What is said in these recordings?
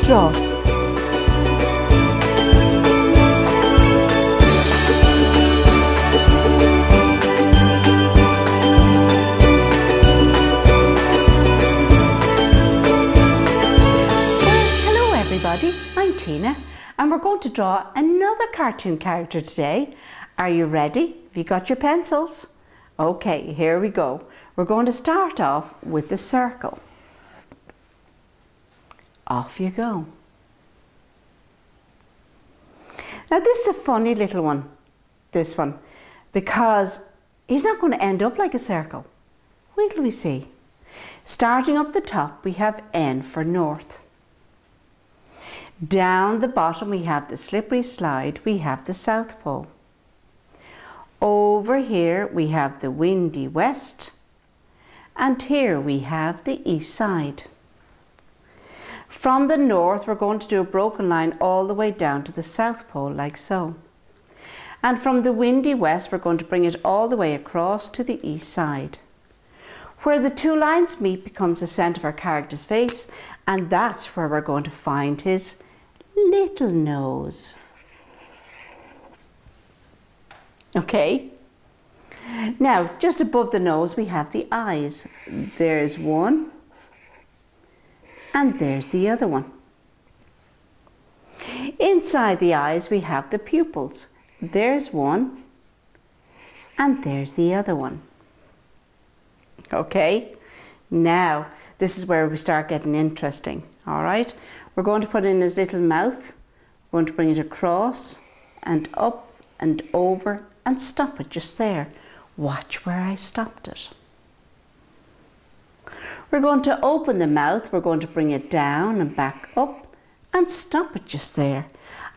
draw. I'm Tina and we're going to draw another cartoon character today. Are you ready? Have you got your pencils? Okay, here we go. We're going to start off with the circle. Off you go. Now this is a funny little one, this one, because he's not going to end up like a circle. Wait till we see. Starting up the top we have N for north. Down the bottom we have the slippery slide, we have the South Pole. Over here we have the windy west, and here we have the east side. From the north we're going to do a broken line all the way down to the South Pole like so. And from the windy west we're going to bring it all the way across to the east side. Where the two lines meet becomes the centre of our character's face, and that's where we're going to find his little nose. Okay, now just above the nose we have the eyes. There's one and there's the other one. Inside the eyes we have the pupils. There's one and there's the other one. Okay, now this is where we start getting interesting. All right, we're going to put in his little mouth. We're going to bring it across and up and over and stop it just there. Watch where I stopped it. We're going to open the mouth. We're going to bring it down and back up and stop it just there.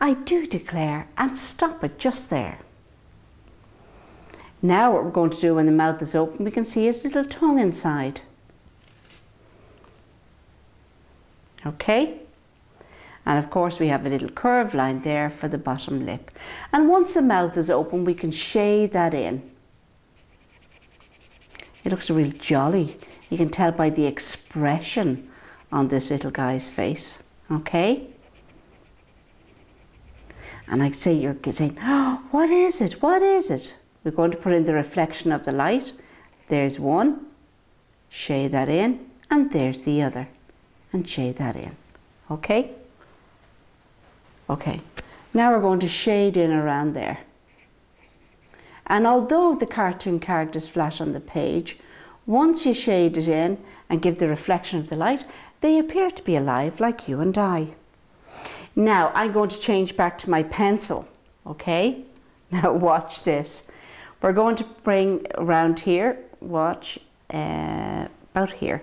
I do declare, and stop it just there. Now what we're going to do when the mouth is open, we can see his little tongue inside. Okay, and of course we have a little curved line there for the bottom lip. And once the mouth is open we can shade that in. It looks real jolly. You can tell by the expression on this little guy's face. Okay, and I'd say you're saying, oh, what is it? What is it? We're going to put in the reflection of the light. There's one, shade that in, and there's the other, and shade that in. Okay? Okay, now we're going to shade in around there. And although the cartoon character is flat on the page, once you shade it in and give the reflection of the light, they appear to be alive like you and I. Now I'm going to change back to my pencil. Okay? Now watch this. We're going to bring around here, watch, about here.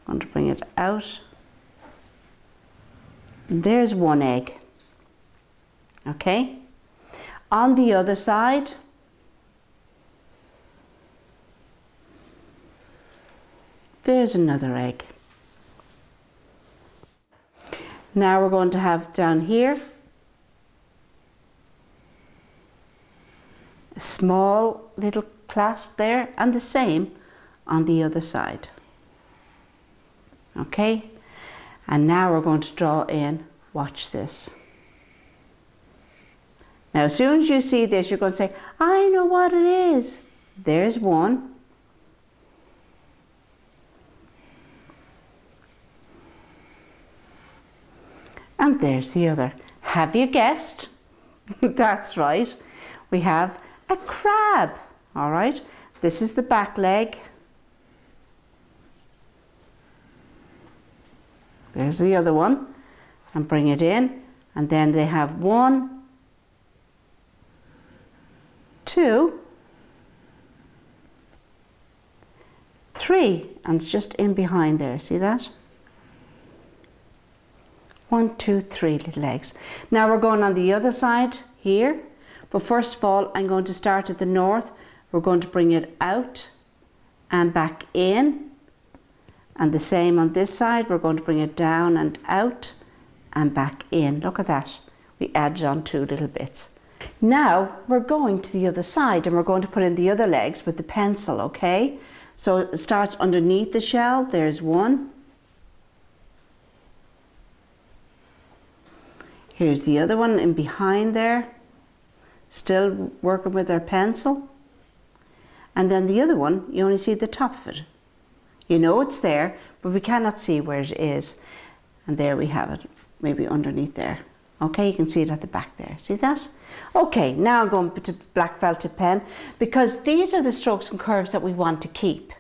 I'm going to bring it out. There's one egg. Okay? On the other side, there's another egg. Now we're going to have down here a small little clasp there, and the same on the other side. Okay, and now we're going to draw in, watch this. Now as soon as you see this, you're going to say, I know what it is. There's one. And there's the other. Have you guessed? That's right. We have a crab. All right. This is the back leg. There's the other one. And bring it in. And then they have 1, 2, 3. And it's just in behind there. See that? 1, 2, 3 little legs. Now we're going on the other side here, but first of all I'm going to start at the north. We're going to bring it out and back in, and the same on this side. We're going to bring it down and out and back in. Look at that, we added on 2 little bits. Now we're going to the other side and we're going to put in the other legs with the pencil. Okay, so it starts underneath the shell. There's 1, Here's the other one in behind there, still working with our pencil. And then the other one, you only see the top of it. You know it's there, but we cannot see where it is. And there we have it, maybe underneath there. Okay, you can see it at the back there. See that? Okay, now I'm going to black felted pen, because these are the strokes and curves that we want to keep.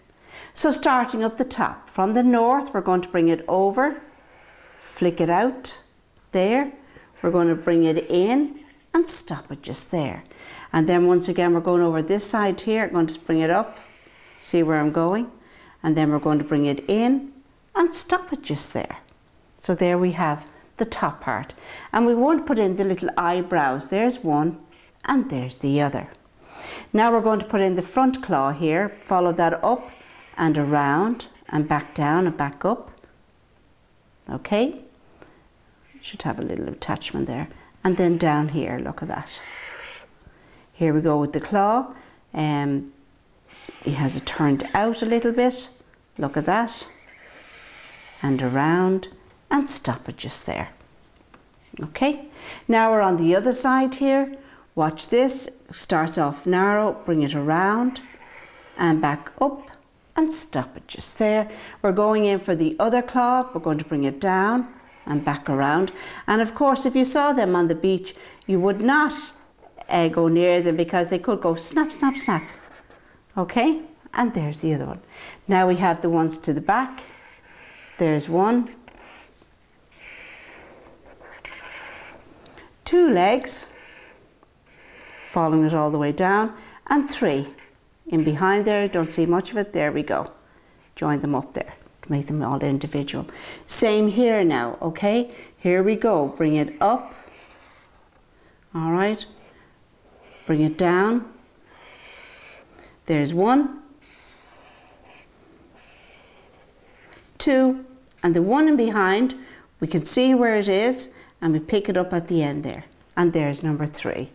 So starting up the top, from the north, we're going to bring it over, flick it out there. We're going to bring it in and stop it just there. And then once again, we're going over this side here, going to bring it up, see where I'm going. And then we're going to bring it in and stop it just there. So there we have the top part. And we won't put in the little eyebrows. There's one and there's the other. Now we're going to put in the front claw here, follow that up and around and back down and back up. Okay, should have a little attachment there. And then down here, look at that. Here we go with the claw. He has it turned out a little bit. Look at that. And around and stop it just there. Okay, now we're on the other side here. Watch this. Starts off narrow, bring it around and back up and stop it just there. We're going in for the other claw. We're going to bring it down and back around. And of course, if you saw them on the beach, you would not go near them, because they could go snap, snap, snap. Okay, and there's the other one. Now we have the ones to the back. There's one, two legs, following it all the way down, and three in behind there. Don't see much of it. There we go. Join them up there to make them all individual. Same here now. Okay, here we go. Bring it up. All right, bring it down. There's one, two, and the one in behind, we can see where it is, and we pick it up at the end there. And there's number three.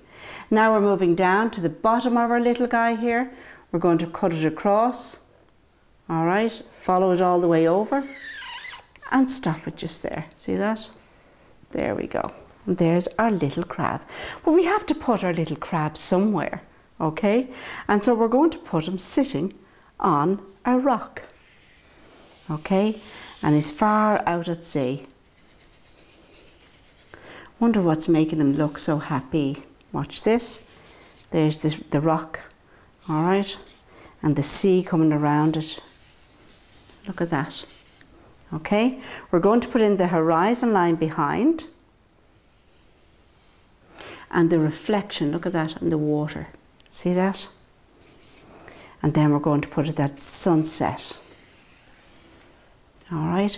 Now we're moving down to the bottom of our little guy here. We're going to cut it across. All right, follow it all the way over and stop it just there. See that? There we go. And there's our little crab. Well, we have to put our little crab somewhere, okay? And so we're going to put him sitting on a rock, okay? And he's far out at sea. Wonder what's making him look so happy. Watch this. There's the rock, all right? And the sea coming around it. Look at that. Okay, we're going to put in the horizon line behind. And the reflection, look at that, in the water. See that? And then we're going to put it that sunset. All right.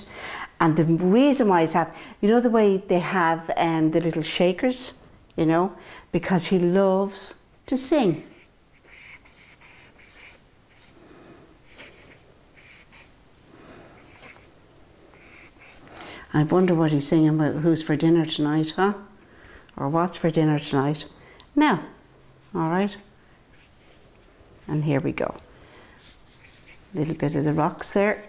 And the reason why it's happening, you know the way they have the little shakers, you know, because he loves to sing. I wonder what he's singing about, who's for dinner tonight, huh? Or what's for dinner tonight. Now, all right. And here we go. A little bit of the rocks there,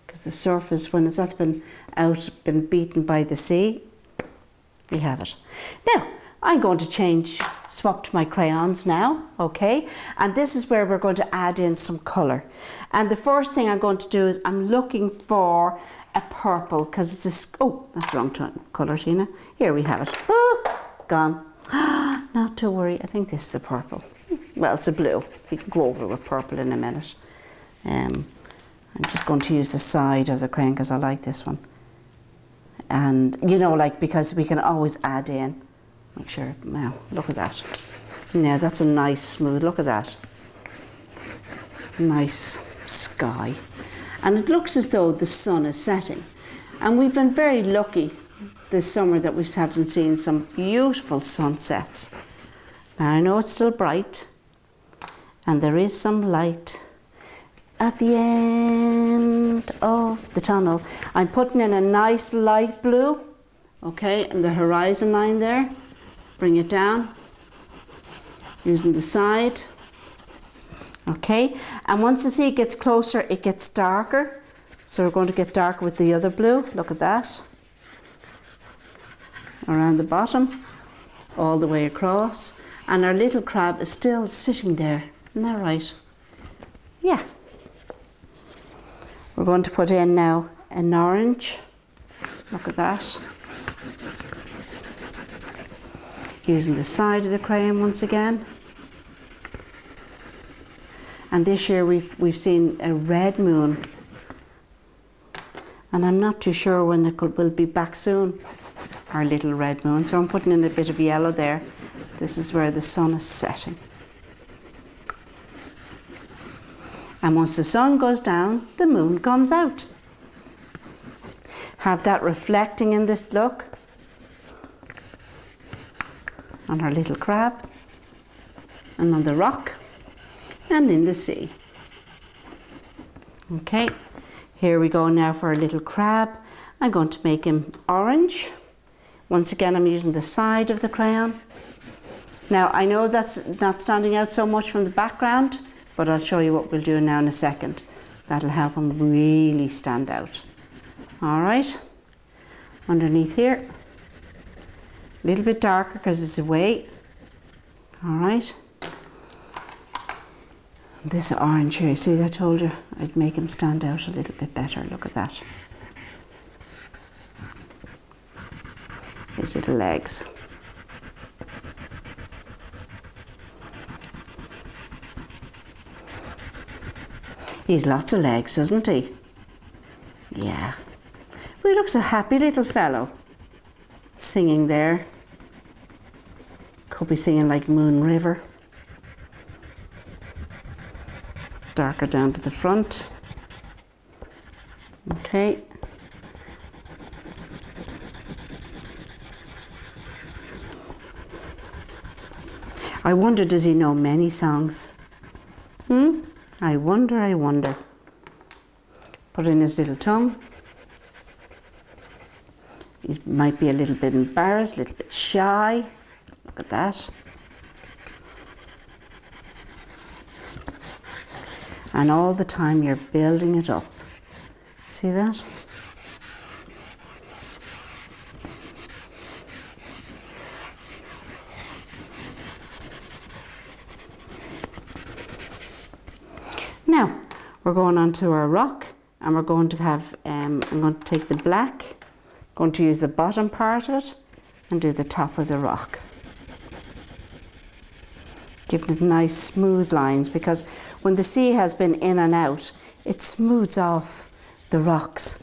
because the surface, when it's not been beaten by the sea, we have it. Now, I'm going to swap to my crayons now, okay? And this is where we're going to add in some colour. And the first thing I'm going to do is I'm looking for a purple, because it's this, oh, that's the wrong colour, Tina. Here we have it. Oh, gone. Not to worry, I think this is a purple. Well, it's a blue. We can go over with purple in a minute. I'm just going to use the side of the crayon because I like this one. And, you know, like, because we can always add in. Make sure, wow, look at that. Now, that's a nice smooth, look at that. Nice sky. And it looks as though the sun is setting. And we've been very lucky this summer that we haven't seen some beautiful sunsets. Now I know it's still bright and there is some light at the end of the tunnel. I'm putting in a nice light blue, okay, and the horizon line there. Bring it down using the side. Okay, and once the sea gets closer, it gets darker. So we're going to get darker with the other blue. Look at that. around the bottom, all the way across, and our little crab is still sitting there. Isn't that right? Yeah. We're going to put in now an orange. Look at that. Using the side of the crayon once again. And this year we've seen a red moon. And I'm not too sure when it will be back soon, our little red moon. So I'm putting in a bit of yellow there. This is where the sun is setting. And once the sun goes down, the moon comes out. Have that reflecting in this look on our little crab and on the rock and in the sea. Okay, here we go now for our little crab. I'm going to make him orange. Once again, I'm using the side of the crayon. Now, I know that's not standing out so much from the background, but I'll show you what we'll do now in a second. That'll help him really stand out. All right, underneath here, a little bit darker because it's away. All right, this orange here, see, I told you I'd make him stand out a little bit better. Look at that. His little legs. He's lots of legs, doesn't he? Yeah. Well, he looks a happy little fellow. Singing there. Could be singing like Moon River. Darker down to the front. Okay. I wonder, does he know many songs? I wonder, I wonder. Put in his little tongue. He might be a little bit embarrassed, a little bit shy. Look at that. And all the time you're building it up. See that? Now, we're going on to our rock, and we're going to have, I'm going to take the black, going to use the bottom part of it, and do the top of the rock. Giving it nice smooth lines, because when the sea has been in and out, it smooths off the rocks.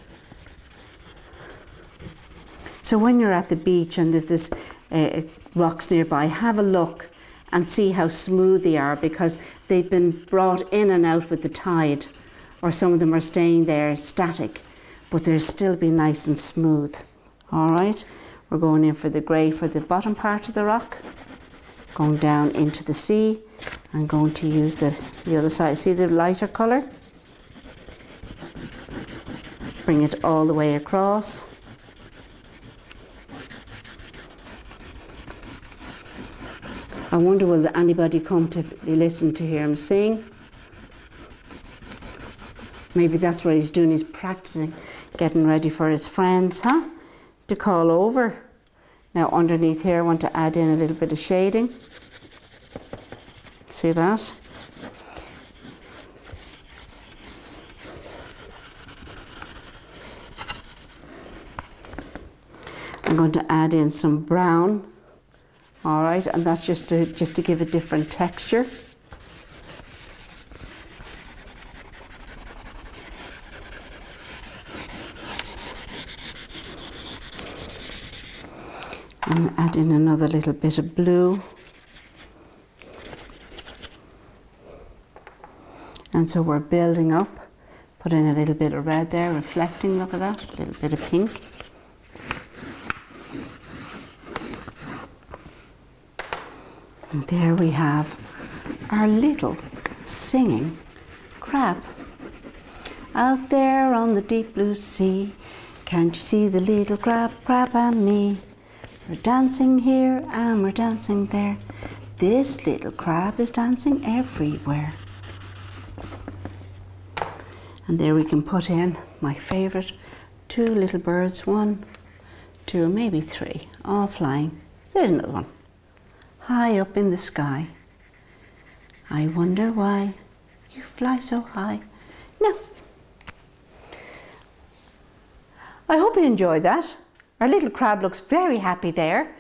So when you're at the beach and there's rocks nearby, have a look and see how smooth they are, because they've been brought in and out with the tide, or some of them are staying there static, but they're still be nice and smooth. All right, we're going in for the grey for the bottom part of the rock, going down into the sea, and going to use the other side. See the lighter colour? Bring it all the way across. I wonder, will anybody come to listen to hear him sing? Maybe that's what he's doing, he's practicing, getting ready for his friends, huh? To call over. Now underneath here I want to add in a little bit of shading. See that? I'm going to add in some brown. All right, and that's just to give a different texture. And add in another little bit of blue. And so we're building up. Put in a little bit of red there, reflecting, look at that, a little bit of pink. And there we have our little singing crab. Out there on the deep blue sea, can't you see the little crab, crab and me? We're dancing here and we're dancing there. This little crab is dancing everywhere. And there we can put in my favourite, two little birds, 1, 2, maybe 3. all flying. There's another one. High up in the sky. I wonder why you fly so high. Now, I hope you enjoyed that. Our little crab looks very happy there,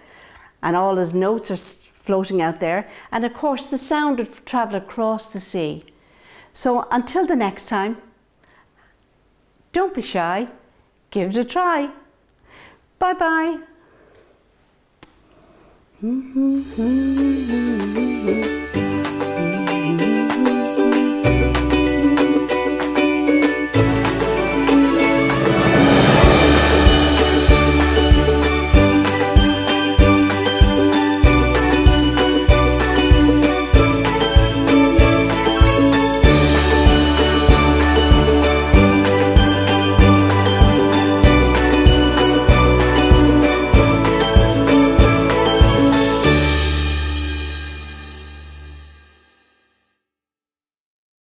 and all his notes are floating out there. And of course, the sound would travel across the sea. So until the next time, don't be shy. Give it a try. Bye-bye.